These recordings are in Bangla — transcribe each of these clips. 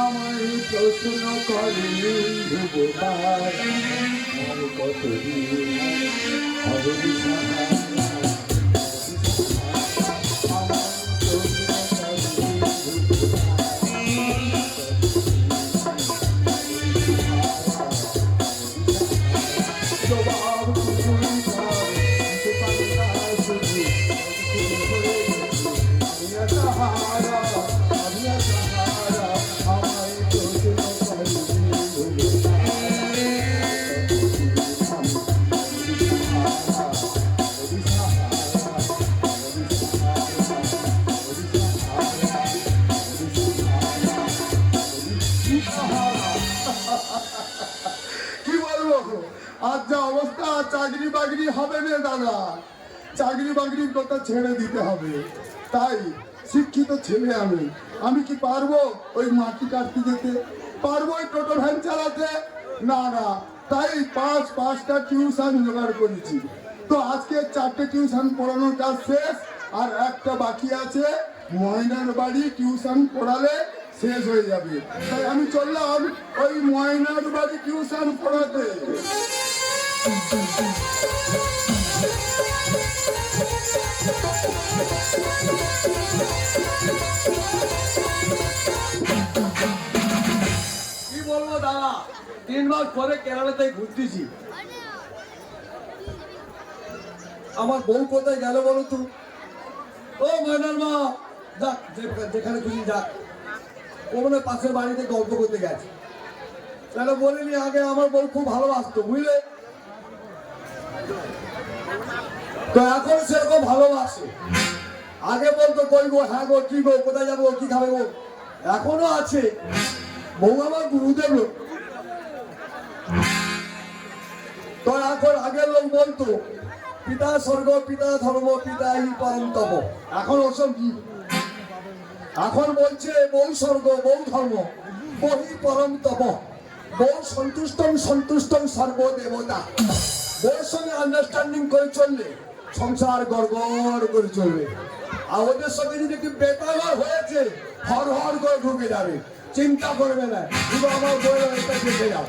আমায় প্রশ্ন করে যুবতার কতদিন হবে সাহা আজ যা অবস্থা, চাকরি বাকরি হবে না দাদা, চাকরি বাকরির কথা ছেড়ে দিতে হবে। তাই শিক্ষিত ছেলে আমি কি পারবো ওই মাটি কাটতে যেতে? পারবো ওই টোটো ভ্যান চালাতে? না না। তাই পাঁচটা টিউশন জোগাড় করেছি। তো আজকে 4টে টিউশন পড়ানোর কাজ শেষ, আর একটা বাকি আছে। ময়নার বাড়ি টিউশন পড়ালে শেষ হয়ে যাবে। তাই আমি চললাম ওই ময়নার বাড়ি টিউশন পড়াতে। কি বলবো দাদা, 3 মাস পরে কেরালাতে ঘুরতেছি। আমার বউ কোথায় গেল বলো তো? ও ময়নার মা, যাক যেখানে খুশি যাক। ও মানে পাশের বাড়িতে গল্প করতে গেছে। তাহলে বলিনি আগে আমার বউ খুব ভালোবাসতো, বুঝলে? তো এখন সেরকম ভালোবাসে। আগে বলতো কই গো, হ্যাঁ গো, কি গো, কোথায় যাবো, কি খাবে গো। এখনো আছে। বউ আমার গুরুদেব লোক। তো এখন আগের লোক বলতো পিতা স্বর্গ, পিতা ধর্ম, পিতা হি পরম তপ। এখন ওসব কি? এখন বলছে বউ স্বর্গ, বউ ধর্ম, বহি পরম তপ। বউ সন্তুষ্টম সর্বদেবতা। বউর সঙ্গে আন্ডারস্ট্যান্ডিং করে চললে সংসার গড়গড় করে চলবে। আর ওদের সঙ্গে যদি একটু বেতাঘর হয়েছে, হর হর করে ঢুকে যাবে। চিন্তা করবে না, শুধু আমার বউয়ের একটা দেখে যাও।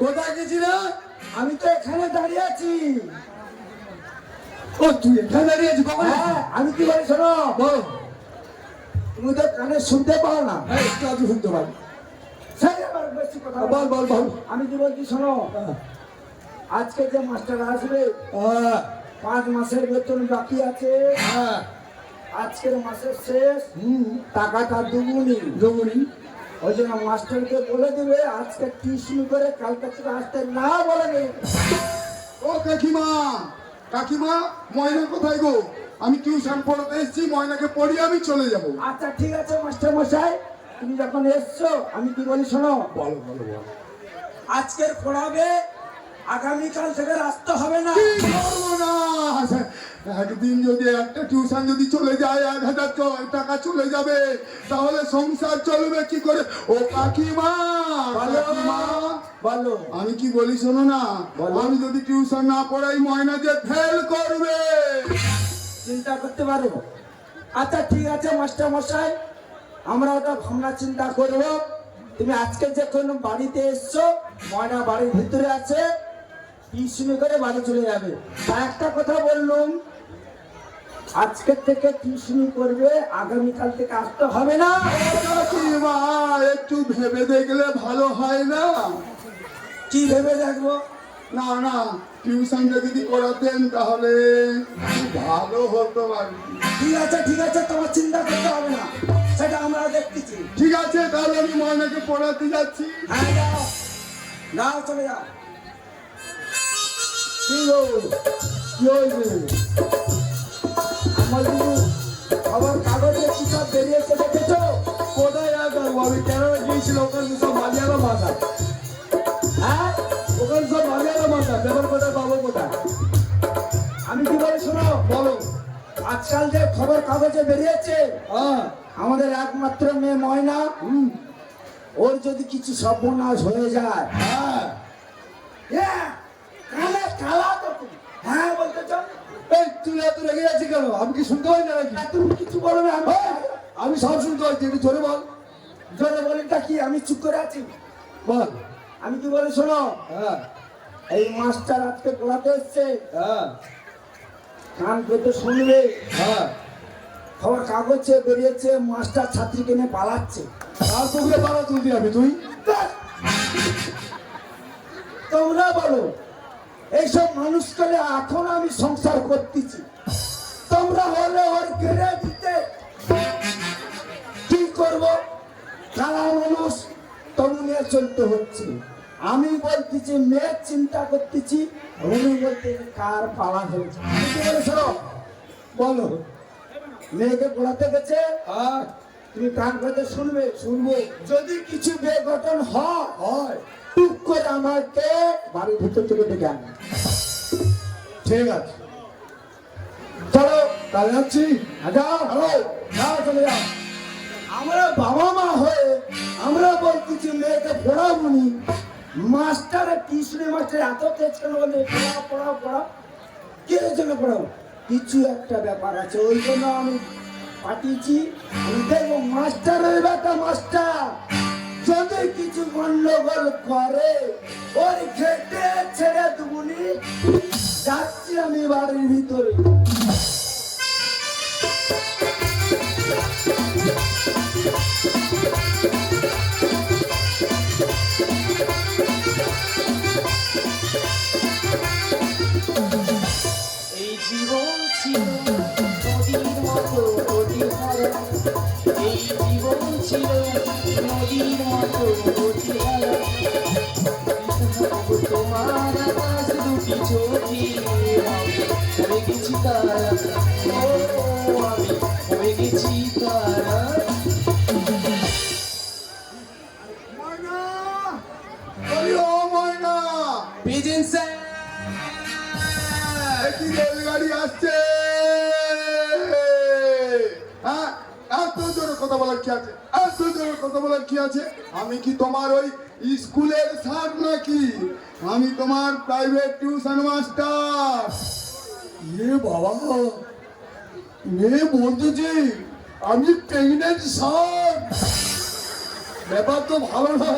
কোথায় গেছিলা? আমি তো এখানে দাঁড়িয়ে আছি। ও তুই এখানে দাঁড়িয়ে আছিস? হ্যাঁ, আমি কি বলি শোনো, বলো। তুমি তো কানে শুনতে পাও না। একটু আধটু শুনতে পারি। সেই আবার বেশি কথা বল বল বল। আমি কি বলছি শোনো, আজকে যে মাস্টার আসবে 5 মাসের বেতন বাকি আছে। আজকের মাসের শেষ, টাকাটা দুগুনি। ওই জন্য মাস্টারকে বলে দিবে আজকে টিউশন করে কালকে থেকে আসতে না বলেনি। ও কাকিমা, ময়না কোথায় গো? আমি টিউশন পড়াতে এসেছি, ময়নাকে পড়িয়ে আমি চলে যাব। আচ্ছা ঠিক আছে মাস্টার মশাই, তুমি যখন এসছো আমি কি বলি শোনো। বলো বলো বলো। আজকের পড়াবে, আগামীকাল থেকে আসতে হবে না। একদিন যদি একটা টিউশন যদি চলে যায় 1000 টাকা চলে যাবে, তাহলে সংসার চলবে কি করে? ও কাকিমা, বলো। আমি কি বলি শোনো না, আমি যদি টিউশন না পড়াই ময়না যে ফেল করবে। চিন্তা করতে পারো? আচ্ছা ঠিক আছে মাস্টার মশাই, আমরা ওটা ভাবনা চিন্তা করব। তুমি আজকে যে কোনো বাড়িতে এসছো, ময়না বাড়ির ভিতরে আছে, টিউশনি করে বাড়ি চলে যাবে। তা একটা কথা বললুম, আজকে থেকে টিউশনি করবে, আগামীকাল থেকে আসতে হবে না। কাকিমা, একটু ভেবে দেখলে ভালো হয় না? কি ভেবে দেখবো? না না, টিউশনটা যদি করাতেন তাহলে খুব ভালো হতো আর কি। ঠিক আছে, তোমার চিন্তা করতে হবে না, সেটা আমরা দেখতেছি। ঠিক আছে, তাহলে আমি ময়নাকে পড়াতে যাচ্ছি। হ্যাঁ, যাও যাও, চলে যাও। কি গো, কি হয়েছে? আমার কিন্তু খবর কাগজে কি সব বেরিয়েছে দেখেছো? কোথায় আর যাবো? আমি কেরালা গিয়েছিল, ওখানে সব মালিয়ালা মাথা, হ্যাঁ, ওখানে সব মালিয়ালা মাথা, পেপার কোথায় পাবো কোথায়? আমি কি বলি শোনো, বলো। আজকাল যে খবর কাগজে বেরিয়েছে, হ্যাঁ, আমাদের একমাত্র মেয়ে ময়না, ওর যদি কিছু সর্বনাশ হয়ে যায়, হ্যাঁ। কানে কালা তো তুমি। হ্যাঁ বলতে চাও? এই তুই এত রেগে যাচ্ছি কেন? আমি কি শুনতে পাই না নাকি? তুমি কিছু বলো না, আমি সব শুনতে পাচ্ছি, একটু জোরে বল। জোরে বলিটা কি, আমি চুপ করে আছি। বল। আমি কি বলি শোনো, হ্যাঁ, এই মাস্টার আজকে পড়াতে এসছে, হ্যাঁ, কান পেতে শুনবে। হ্যাঁ। খবর কাগজে বেরিয়েছে মাস্টার ছাত্রীকে নিয়ে পালাচ্ছে। আর তোকে পাড়া তুলতে যাবি তুই? তোমরা বলো, এইসব মানুষ করে এখন আমি সংসার করতেছি, তোমরা হলে ওর কেড়ে দিতে কি করব? খারাপ মানুষ তবু নিয়ে চলতে হচ্ছে। আমি বলতেছি মেয়ের চিন্তা করতেছি, উনি বলতে কার পালা হয়েছে। আমি কি বলে শোনো, বলো। মেয়েকে পড়াতে গেছে, হ্যাঁ, তুমি কান পেতে শুনবে। শুনবো। যদি কিছু বেঘটন হয় হয়। টুক করে আমাকে বাড়ির ভিতর থেকে ডেকে আনবে। ঠিক আছে, চলো, তাহলে যাচ্ছি। যাও, যাও, চলে যাও। আমরা বাবা মা হয়ে আমরা বলতেছি মেয়েকে পড়াবনি, মাস্টারের টিউশনি মাস্টার এত তেজ কেন বলে পড়াও পড়াও পড়াও, কিসের জন্য পড়াও? কিছু একটা ব্যাপার আছে, ওই জন্য আমি পাঠিয়েছি। আমি দেখবো মাস্টারের ব্যাটা মাস্টার যদি কিছু গন্ডগোল করে ওই খেটে ছেড়ে দেবনি। যাচ্ছি আমি বাড়ির ভিতরে। এই জীবন ছিল নদীর মতো গতিহারা, এই জীবন ছিল নদীর মতো গতিহারা। তোমার আকাশ দুটি চোখে আমি হয়ে গেছি তারা, ও আমি হয়ে গেছি তারা। ময়না, বলি ও ময়না, প্রেজেন্ট স্যার। একটি রেলগাড়ি আসছে। হ্যাঁ, এত জোরে কথা বলার কি আছে? এত জোরে কথা বলার কি আছে? আমি কি তোমার ওই স্কুলের স্যার নাকি? আমি তোমার প্রাইভেট টিউশন মাস্টার। এ বাবা, মেয়ে বলতেছি আমি প্রেগনেন্ট স্যার। ব্যাপার তো ভালো না,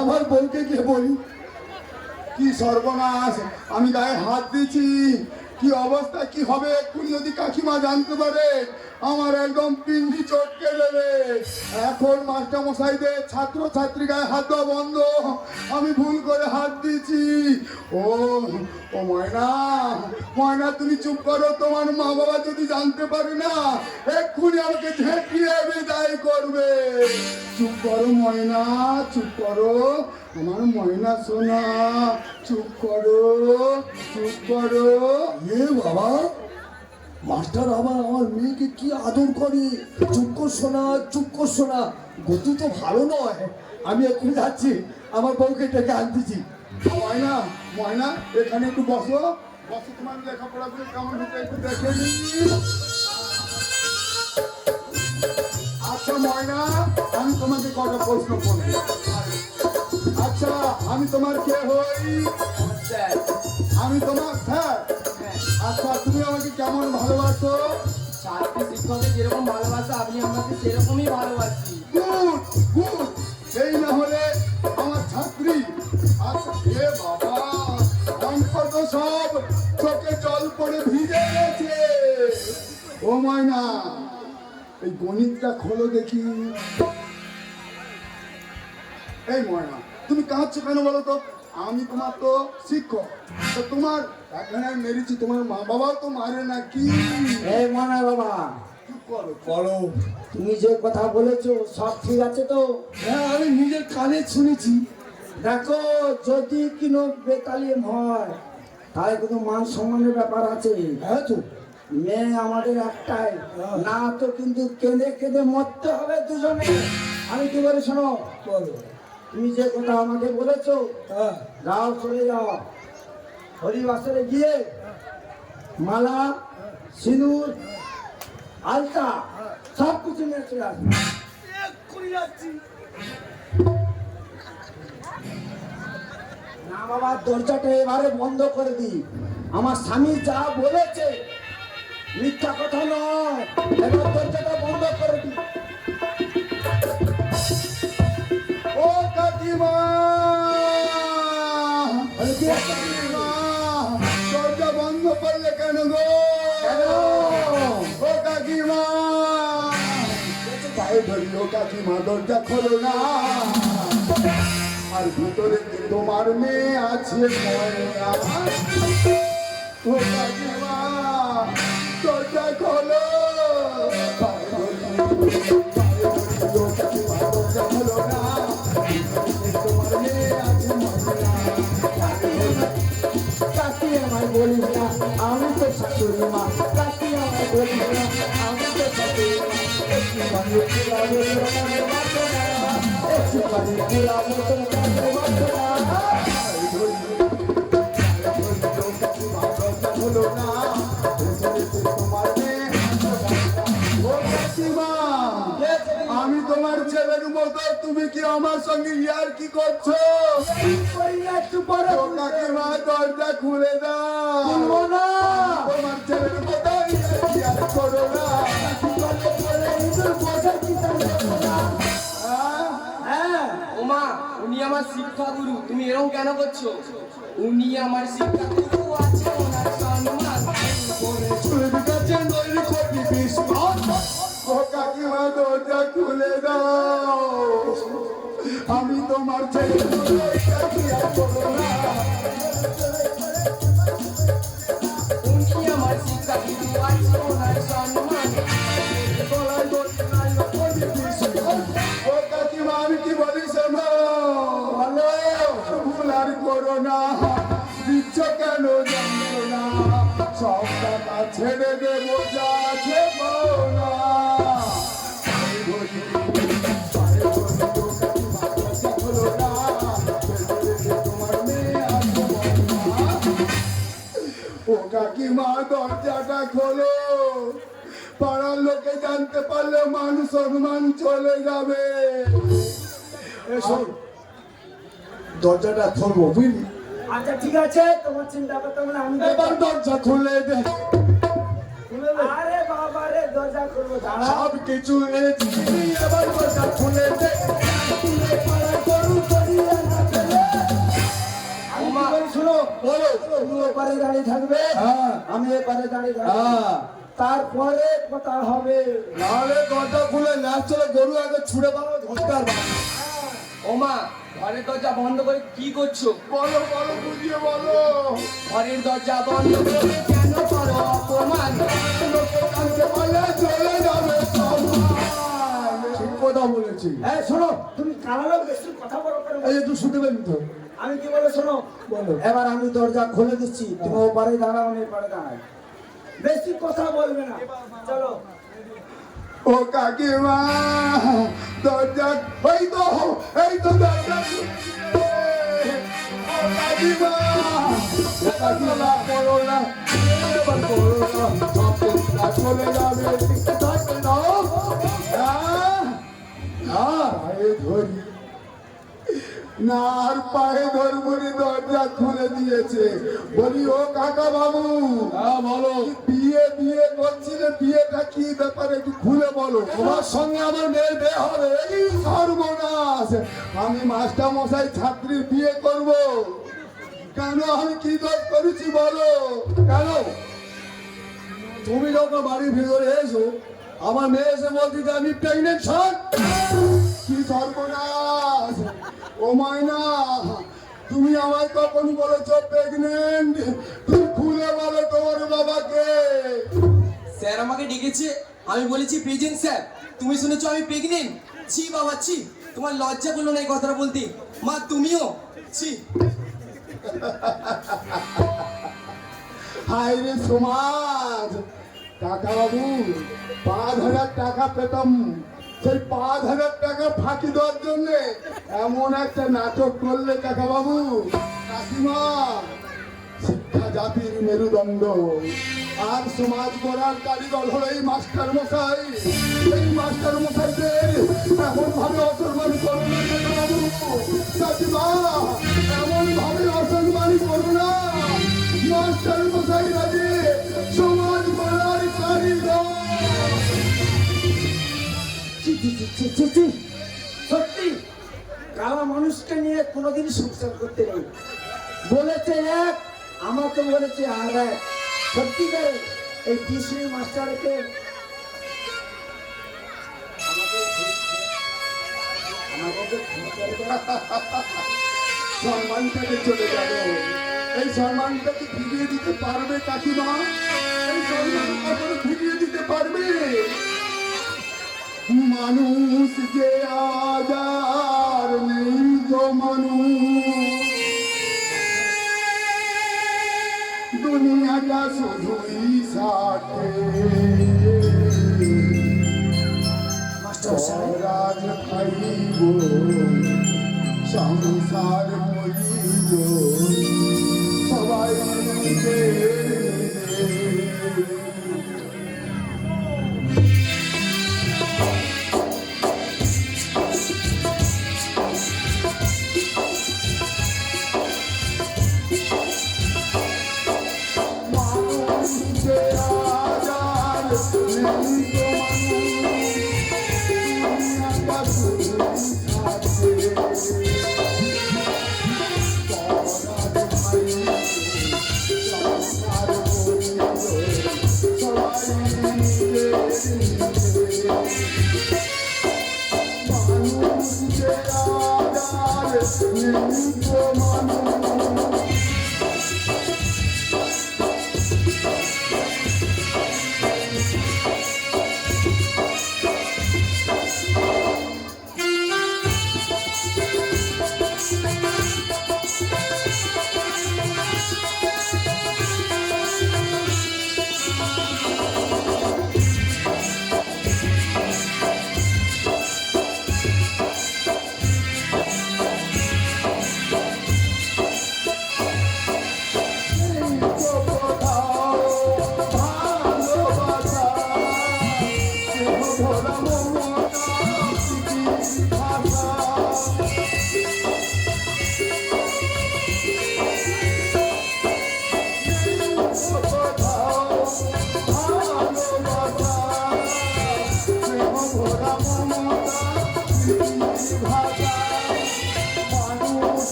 আমার বউকে গিয়ে বলি। কি সর্বনাশ, আমি গায়ে হাত দিয়েছি। কি অবস্থা কি হবে এক্ষুনি যদি কাকিমা জানতে পারে, আমার একদম পিন্ডি চটকে দেবে। এখন মাস্টার মশাইদের ছাত্র ছাত্রী গায়ে হাত দেওয়া বন্ধ। আমি ভুল করে হাত দিয়েছি। ও ও ময়না, ময়না তুমি চুপ করো। তোমার মা বাবা যদি জানতে পারে না, এক্ষুনি আমাকে ঝেঁটিয়ে বিদায় করবে। চুপ করো ময়না, চুপ করো আমার ময়না সোনা, চুপ করো, চুপ করো। এ বাবা, মাস্টার আবার আমার মেয়েকে কি আদর করে। চুপ করছো না, চুপ করছো না, গতি তো ভালো নয়। আমি এক্ষুনি যাচ্ছি, আমার বউকে ডেকে আনতেছি। ময়না, ময়না এখানে একটু বসো। বসো, তোমার লেখাপড়াগুলো কেমন হচ্ছে একটু দেখে নিই। আচ্ছা ময়না, আমি তোমাকে কটা প্রশ্ন করবো। আচ্ছা, আমি তোমার কে হই? স্যার। আমি তোমার স্যার। হ্যাঁ, আচ্ছা, তুমি আমাকে কেমন ভালোবাসো? ছাত্র শিক্ষকের যেরকম ভালোবাসা আপনি আমাকে সেরকমই ভালোবাসি। গুড গুড, এই না হলে আমার ছাত্রী। আচ্ছা এ বাবা, অঙ্ক তো সব চোখে জল পড়ে ভিজে গেছে। ও ময়না, এই গণিতটা খোলো দেখি। এই ময়না, তুমি কাঁদছো কেন বলো তো? আমি তোমার তো শিক্ষক, তো তোমার এখানে মেরেছি, তোমার মা বাবাও তো মারে না কি? এই মনা বাবা, চুপ করো। বলো। তুমি যে কথা বলেছো সব ঠিক আছে তো? হ্যাঁ, আমি নিজের কানে শুনেছি। দেখো, যদি কিনো বেতালিম হয় তাহলে কিন্তু মান সম্মানের ব্যাপার আছে। হ্যাঁ তো, মেয়ে আমাদের একটাই, না তো কিন্তু কেঁদে কেঁদে মরতে হবে দুজনে। আমি কি বলি শোনো, বলো। তুমি যে কথা আমাকে বলেছো, হ্যাঁ, যাও চলে যাও, হরিবাসরে গিয়ে মালা, সিঁদুর, আলতা সব কিছু নিয়ে চলে আসবে। এক্ষুনি যাচ্ছি। না বাবা, দরজাটা এবারে বন্ধ করে দি। আমার স্বামী যা বলেছে মিথ্যা কথা নয়, এবার দরজাটা বন্ধ করে দি। ও কাকিমা, বলে, কি আছে? কাকিমা, দরজা বন্ধ করলে কেন গো? কেন? ও কাকিমা, পায়ে ধরি, ও কাকিমা দরজা খোলো না, আর ভিতরে কি তোমার মেয়ে আছে ময়না? ও কাকিমা দরজা খোলো, পায়ে ধরি, ও কাকিমা দরজা খোলো না, তোমার মেয়ে আছে ময়না। কাকি আমায় বলিস না, আমি তো শাশুড়ি মা। কাকি আমায় বলিস না, আমি তো শাশুড়ি মা। একটুখানি পুরাবো তোর কানে বাঁচো না, একটুখানি পুরাবো তোর কানে বাঁচো না। আমি তোমার ছেলের মতো, তুমি কি আমার সঙ্গে ইয়ার কি করছো? একটু পরে ও কাকিমা দরজা খুলে দাও, বলবো না। তোমার ছেলের মতো ইয়ার করো না। হ্যাঁ, ওমা, উনি আমার শিক্ষা গুরু, তুমি এরকম কেন করছো? উনি আমার শিক্ষা গুরু, আছে ওনার সম্মান। ও কাকিমা দরজা খুলে দাও, আমি তোমার ছেলের মতো ইয়ার করো না। উনি আমার শিক্ষা গুরু, আছে ওনার সম্মান। ও কাকিমা আমি কি বলি শোনো, ভুল আর করো না, দিচ্ছ কেন জানো না, সব টাকা ছেড়ে দেবো যা আছে পাও না। পায়ে ধরি, পায়ে ধরি, ও কাকিমা দরজা খোলো না, ভেতরে যে তোমার মেয়ে আছে ময়না। ও কাকিমা দরজাটা খোলো, পাড়ার লোকে জানতে পারলে মান সম্মান চলে যাবে। এসো, দরজাটা খুলবো, বুঝলি? আচ্ছা ঠিক আছে, তোমার চিন্তা করতে হবে না, আমি এবার দরজা খুলে দে। আরে বাবা রে, দরজা খুলবো, দাঁড়া। সব কিছু এনেছি, এবার দরজা খুলে দে। ওমা, শোনো, বলো। তুমি ওপারে দাঁড়িয়ে থাকবে, হ্যাঁ। আমি এপারে দাঁড়িয়ে থাকবো, হ্যাঁ, তারপরে কথা হবে। নাহলে দরজা খুলে ল্যাস চলে গরু আগে ছুড়ে পাবো ধরকার। ওমা, ঘরের দরজা বন্ধ করে কি করছো? বলো বলো, বুঝিয়ে বলো। ঘরের দরজা বন্ধ করে কেন করো অপমান? লোকে জানতে পারলে চলে যাবে সম্মান। ঠিক কথা বলেছি। এই শোনো, তুমি কানালো বেশি কথা বলো কেন? এই একটু শুনতে পেলি তো? আমি কি বলে শোনো, বলো। এবার আমি দরজা খুলে দিচ্ছি, তুমি ওপারে দাঁড়াও, আমি এপারে দাঁড়াই, বেশি কথা বলবে না, চলো। ও কাকিমা দরজা, এই তো দরজা খুলে। ও কাকিমা, ও কাকিমা করো না, এবার করো না, সব চিন্তা চলে যাবে, ঠিক থাকবে না। পায়ে ধরি না, আর পায়ে ধরবনি, দরজা খুলে দিয়েছে। বলি ও কাকা বাবু, হ্যাঁ, বলো। বিয়ে বিয়ে করছিলে, বিয়েটা কি ব্যাপারে একটু খুলে বলো। তোমার সঙ্গে আমার মেয়ের বিয়ে হবে। এই সর্বনাশ, আমি মাস্টার মশাই ছাত্রীর বিয়ে করব কেন? আমি কি দোষ করেছি বলো? কেন? তুমি যখন বাড়ির ভিতরে এসো, আমার মেয়ে এসে বলছি যে আমি প্রেগনেন্ট। কি সর্বনাশ! ও ময়না, তুমি আমায় কখন বলেছো প্রেগনেন্ট? তুমি খুলে বলো তোমার বাবাকে। স্যার আমাকে ডেকেছে, আমি বলেছি প্রেজেন্ট স্যার। তুমি শুনেছো আমি প্রেগনেন্ট? ছি বাবা ছি, তোমার লজ্জা করলো না এই কথাটা বলতে? মা তুমিও ছি। হায় রে সমাজ, কাকা বাবু 5,000 টাকা পেতাম, সেই 5,000 টাকা ফাঁকি দেওয়ার জন্য এমন একটা নাটক করলে কাকা বাবু। কাকিমা, শিক্ষা জাতির মেরুদণ্ড, আর সমাজ গড়ার কারিগর হলো এই মাস্টার মশাই। এই মাস্টার মশাইদের এমন ভাবে অসম্মান করো না কাকা বাবু। কাকিমা, এমন ভাবে অসম্মান করো না। মাস্টার মশাই রাজে সমাজ গড়ার কারিগর। ছি, ছি, ছি, ছি, ছি, ছি। সত্যি কালা মানুষকে নিয়ে কোনোদিন সংসার করতে নেই। বলেছে এক, আমাকে বলেছে আর এক। সত্যিকারে এই টিউশনি মাস্টারকে সম্মানটাকে চলে গেল, এই সম্মানটাকে ফিরিয়ে দিতে পারবে কাকিমা? এই সম্মানটাকে ফিরিয়ে দিতে পারবে? মানুষ যে আজার নেই তো মানুষ, দুনিয়াটা শুধুই সাথে মাস্টার সাহেব রাজ খাইব সংসার করিব সবাই মিলে। মানুষ যে আজার নেই তো মানুষ, দুনিয়াটা শুধুই সাথে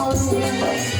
মানুষ